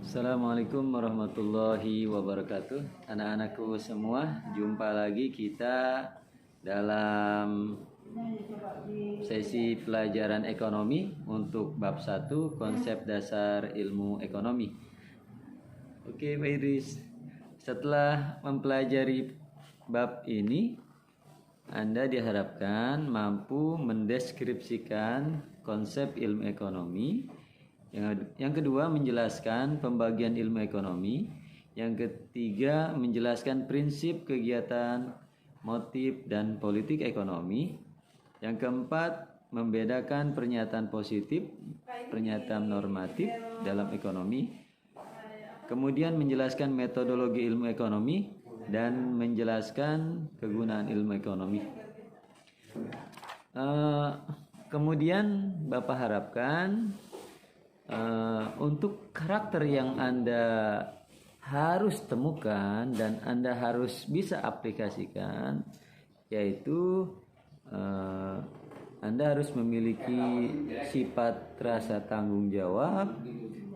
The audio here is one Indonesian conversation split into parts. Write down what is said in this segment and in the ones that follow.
Assalamualaikum warahmatullahi wabarakatuh. Anak-anakku semua, jumpa lagi kita dalam sesi pelajaran ekonomi untuk bab 1 konsep dasar ilmu ekonomi. Oke, Pak Idris. Setelah mempelajari bab ini, Anda diharapkan mampu mendeskripsikan konsep ilmu ekonomi. Yang kedua, menjelaskan pembagian ilmu ekonomi. Yang ketiga, menjelaskan prinsip kegiatan, motif, dan politik ekonomi. Yang keempat, membedakan pernyataan positif, pernyataan normatif dalam ekonomi. Kemudian menjelaskan metodologi ilmu ekonomi dan menjelaskan kegunaan ilmu ekonomi. Kemudian Bapak harapkan untuk karakter yang Anda harus temukan dan Anda harus bisa aplikasikan, yaitu Anda harus memiliki sifat rasa tanggung jawab,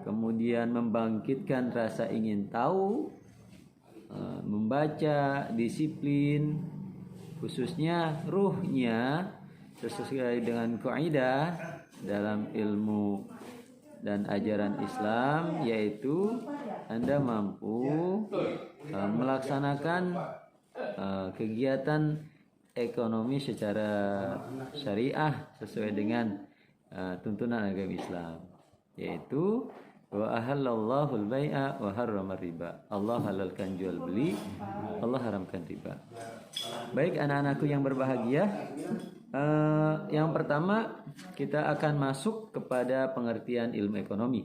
kemudian membangkitkan rasa ingin tahu, membaca, disiplin, khususnya ruhnya sesuai dengan kaidah dalam ilmu dan ajaran Islam, yaitu Anda mampu melaksanakan kegiatan ekonomi secara syariah sesuai dengan tuntunan agama Islam, yaitu wa ahallallahu al-bai'a wa harrama riba. Allah halalkan jual beli, Allah haramkan riba. Baik anak-anakku yang berbahagia, yang pertama kita akan masuk kepada pengertian ilmu ekonomi.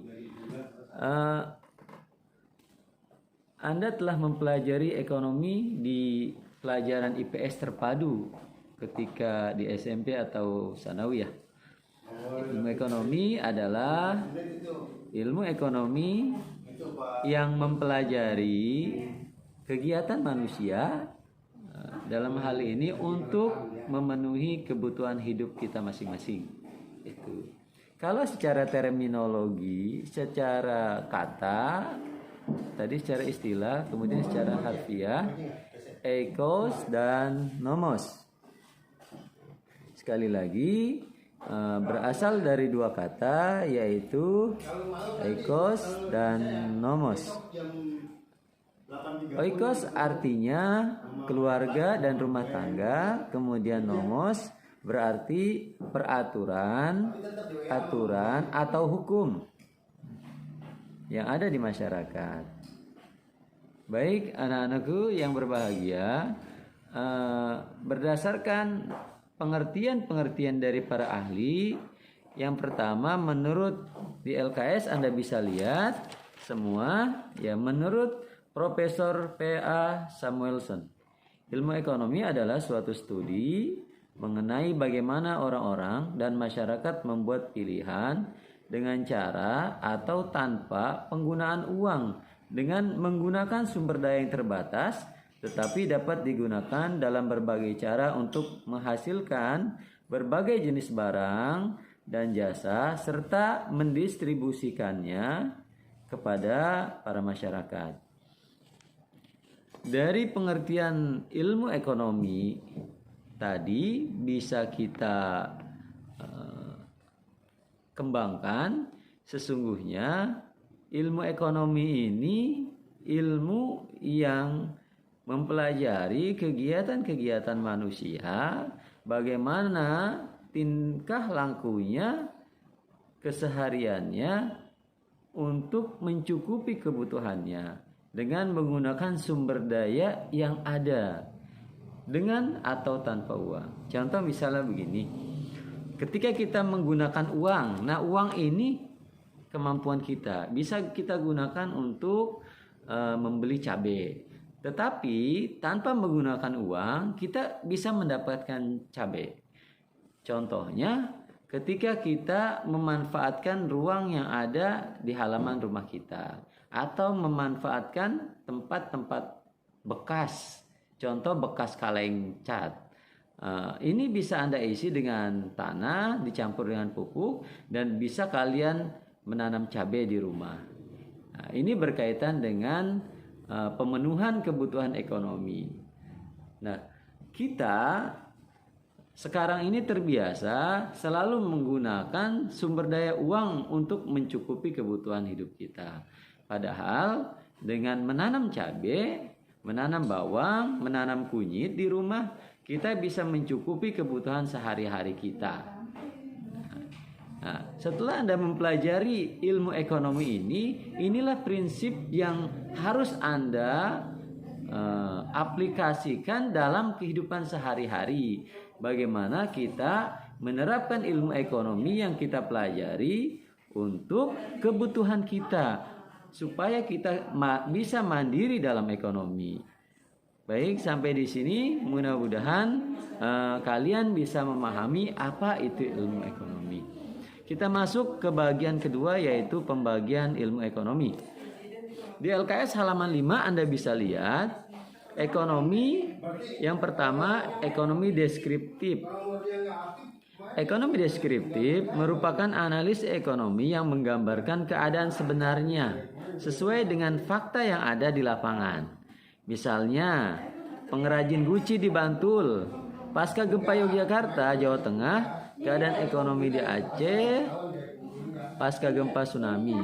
Anda telah mempelajari ekonomi di pelajaran IPS terpadu ketika di SMP atau sanawiyah. Ilmu ekonomi adalah ilmu ekonomi yang mempelajari kegiatan manusia dalam hal ini untuk memenuhi kebutuhan hidup kita masing-masing. Itu. Kalau secara terminologi, secara kata, tadi secara istilah, kemudian secara harfiah, eikos dan nomos. Sekali lagi, berasal dari dua kata, yaitu eikos dan nomos. Oikos artinya keluarga dan rumah tangga, kemudian nomos berarti peraturan, aturan atau hukum yang ada di masyarakat. Baik anak-anakku yang berbahagia, berdasarkan pengertian-pengertian dari para ahli, yang pertama menurut di LKS Anda bisa lihat semua ya, menurut Profesor P.A. Samuelson, ilmu ekonomi adalah suatu studi mengenai bagaimana orang-orang dan masyarakat membuat pilihan dengan cara atau tanpa penggunaan uang dengan menggunakan sumber daya yang terbatas, tetapi dapat digunakan dalam berbagai cara untuk menghasilkan berbagai jenis barang dan jasa serta mendistribusikannya kepada para masyarakat. Dari pengertian ilmu ekonomi tadi bisa kita kembangkan, sesungguhnya ilmu ekonomi ini ilmu yang mempelajari kegiatan-kegiatan manusia, bagaimana tingkah lakunya, kesehariannya untuk mencukupi kebutuhannya dengan menggunakan sumber daya yang ada, dengan atau tanpa uang. Contoh misalnya begini, ketika kita menggunakan uang, nah uang ini kemampuan kita, bisa kita gunakan untuk membeli cabai. Tetapi tanpa menggunakan uang, kita bisa mendapatkan cabai. Contohnya, ketika kita memanfaatkan ruang yang ada di halaman rumah kita, atau memanfaatkan tempat-tempat bekas, contoh bekas kaleng cat. Ini bisa Anda isi dengan tanah dicampur dengan pupuk dan bisa kalian menanam cabai di rumah. Nah, ini berkaitan dengan pemenuhan kebutuhan ekonomi. Nah, kita sekarang ini terbiasa selalu menggunakan sumber daya uang untuk mencukupi kebutuhan hidup kita. Padahal dengan menanam cabai, menanam bawang, menanam kunyit di rumah, kita bisa mencukupi kebutuhan sehari-hari kita. Nah, setelah Anda mempelajari ilmu ekonomi ini, inilah prinsip yang harus Anda aplikasikan dalam kehidupan sehari-hari. Bagaimana kita menerapkan ilmu ekonomi yang kita pelajari untuk kebutuhan kita, supaya kita bisa mandiri dalam ekonomi. Baik, sampai di sini mudah-mudahan kalian bisa memahami apa itu ilmu ekonomi. Kita masuk ke bagian kedua, yaitu pembagian ilmu ekonomi. Di LKS halaman 5 Anda bisa lihat ekonomi yang pertama, ekonomi deskriptif. Ekonomi deskriptif merupakan analis ekonomi yang menggambarkan keadaan sebenarnya sesuai dengan fakta yang ada di lapangan. Misalnya, pengrajin guci di Bantul, pasca gempa Yogyakarta, Jawa Tengah, keadaan ekonomi di Aceh, pasca gempa tsunami,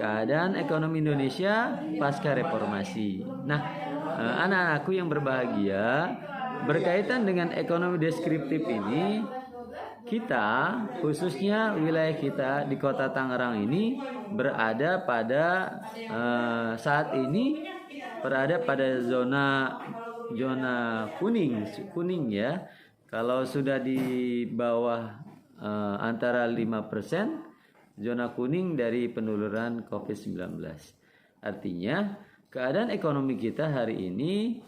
keadaan ekonomi Indonesia pasca reformasi. Nah, anak-anakku yang berbahagia, berkaitan dengan ekonomi deskriptif ini, kita khususnya wilayah kita di Kota Tangerang ini berada pada saat ini berada pada zona kuning ya. Kalau sudah di bawah antara 5%, zona kuning dari penularan COVID-19. Artinya keadaan ekonomi kita hari ini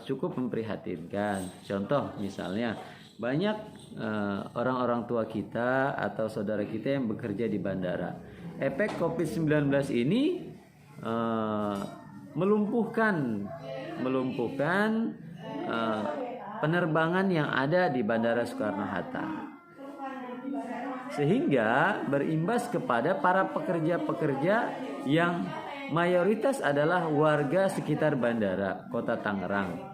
cukup memprihatinkan. Contoh misalnya, banyak orang-orang tua kita atau saudara kita yang bekerja di bandara. Efek COVID-19 ini melumpuhkan penerbangan yang ada di Bandara Soekarno-Hatta, sehingga berimbas kepada para pekerja-pekerja yang mayoritas adalah warga sekitar bandara Kota Tangerang.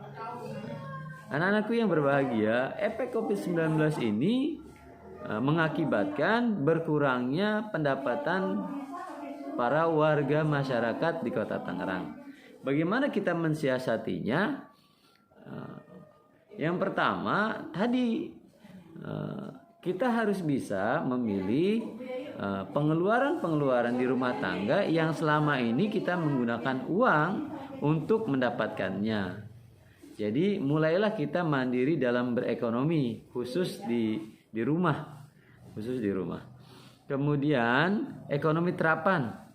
Anak-anakku yang berbahagia, efek COVID-19 ini mengakibatkan berkurangnya pendapatan para warga masyarakat di Kota Tangerang. Bagaimana kita mensiasatinya? Yang pertama, tadi kita harus bisa memilih pengeluaran-pengeluaran di rumah tangga yang selama ini kita menggunakan uang untuk mendapatkannya. Jadi mulailah kita mandiri dalam berekonomi, khusus di rumah. Kemudian ekonomi terapan.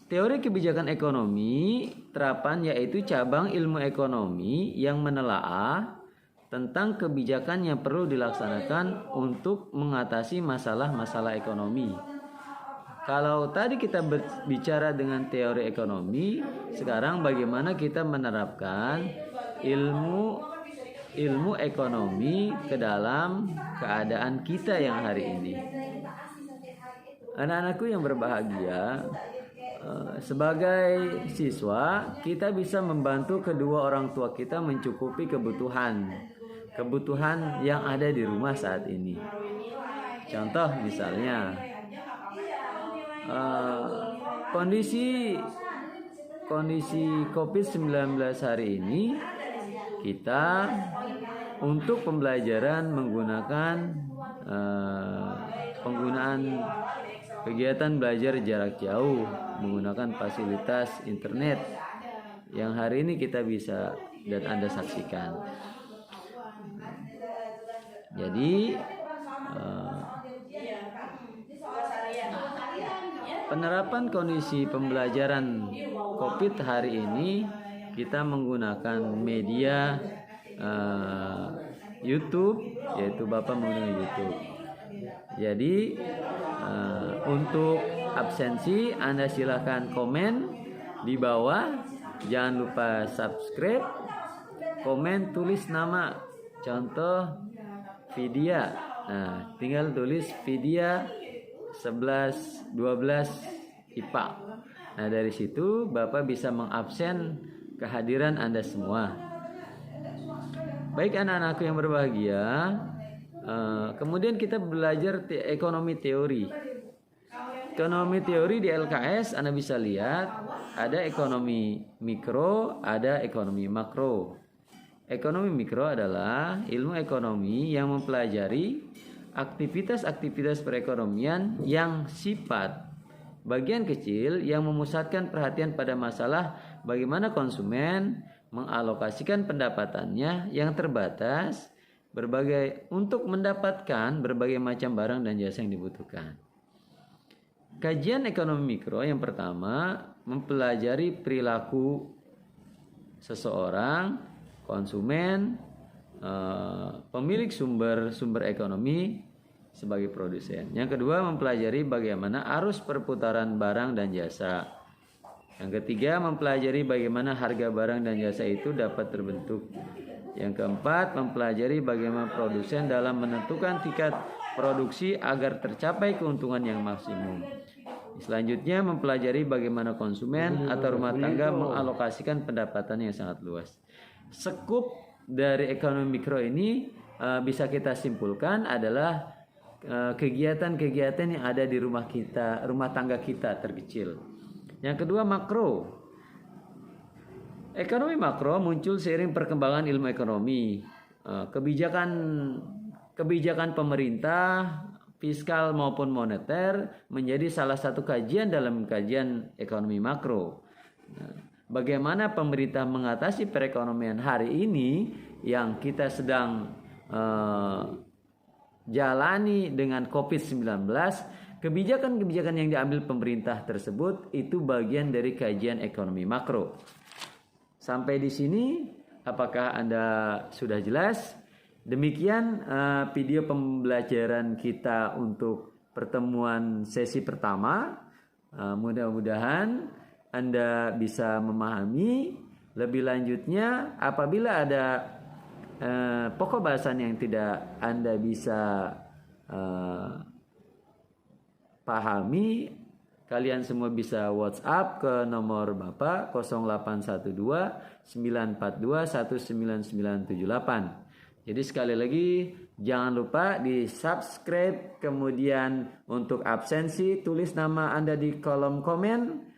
Teori kebijakan ekonomi terapan yaitu cabang ilmu ekonomi yang menelaah tentang kebijakan yang perlu dilaksanakan untuk mengatasi masalah-masalah ekonomi. Kalau tadi kita bicara dengan teori ekonomi, sekarang bagaimana kita menerapkan ilmu ekonomi ke dalam keadaan kita yang hari ini. Anak-anakku yang berbahagia, sebagai siswa kita bisa membantu kedua orang tua kita mencukupi kebutuhan yang ada di rumah saat ini. Contoh misalnya kondisi COVID-19 hari ini, kita untuk pembelajaran menggunakan penggunaan kegiatan belajar jarak jauh menggunakan fasilitas internet yang hari ini kita bisa dan Anda saksikan. Jadi penerapan kondisi pembelajaran COVID hari ini, kita menggunakan media YouTube, yaitu Bapak menggunakan YouTube. Jadi untuk absensi Anda silakan komen di bawah. Jangan lupa subscribe, komen, tulis nama. Contoh Vidya. Nah, tinggal tulis Vidya 11 12 IPA. Nah, dari situ Bapak bisa mengabsen kehadiran Anda semua. Baik anak-anakku yang berbahagia, kemudian kita belajar ekonomi teori. Ekonomi teori di LKS Anda bisa lihat ada ekonomi mikro, ada ekonomi makro. Ekonomi mikro adalah ilmu ekonomi yang mempelajari aktivitas-aktivitas perekonomian yang sifat bagian kecil yang memusatkan perhatian pada masalah bagaimana konsumen mengalokasikan pendapatannya yang terbatas untuk mendapatkan berbagai macam barang dan jasa yang dibutuhkan. Kajian ekonomi mikro yang pertama mempelajari perilaku seseorang, konsumen, pemilik sumber ekonomi sebagai produsen. Yang kedua mempelajari bagaimana arus perputaran barang dan jasa. Yang ketiga mempelajari bagaimana harga barang dan jasa itu dapat terbentuk. Yang keempat mempelajari bagaimana produsen dalam menentukan tingkat produksi agar tercapai keuntungan yang maksimum. Selanjutnya mempelajari bagaimana konsumen atau rumah tangga mengalokasikan pendapatan yang sangat luas. Sekup dari ekonomi mikro ini bisa kita simpulkan adalah kegiatan-kegiatan yang ada di rumah tangga kita terkecil. Yang kedua makro. Ekonomi makro muncul seiring perkembangan ilmu ekonomi, kebijakan pemerintah, fiskal maupun moneter menjadi salah satu kajian dalam kajian ekonomi makro. Bagaimana pemerintah mengatasi perekonomian hari ini yang kita sedang jalani dengan COVID-19, kebijakan-kebijakan yang diambil pemerintah tersebut itu bagian dari kajian ekonomi makro. Sampai di sini, apakah Anda sudah jelas? Demikian video pembelajaran kita untuk pertemuan sesi pertama. Mudah-mudahan Anda bisa memahami. Lebih lanjutnya, apabila ada pokok bahasan yang tidak Anda bisa pahami, kalian semua bisa WhatsApp ke nomor Bapak 0812 942 19978. Jadi sekali lagi jangan lupa di subscribe, kemudian untuk absensi tulis nama Anda di kolom komen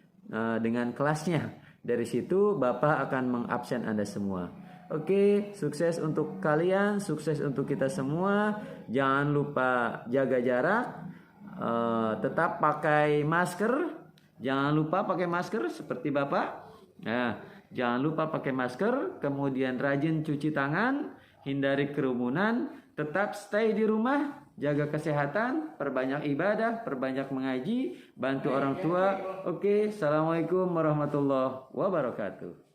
dengan kelasnya. Dari situ Bapak akan mengabsen Anda semua. Oke, sukses untuk kalian, sukses untuk kita semua. Jangan lupa jaga jarak, tetap pakai masker. Jangan lupa pakai masker seperti Bapak. Nah, jangan lupa pakai masker, kemudian rajin cuci tangan. Hindari kerumunan, tetap stay di rumah, jaga kesehatan, perbanyak ibadah, perbanyak mengaji, bantu orang tua. Oke, assalamualaikum warahmatullahi wabarakatuh.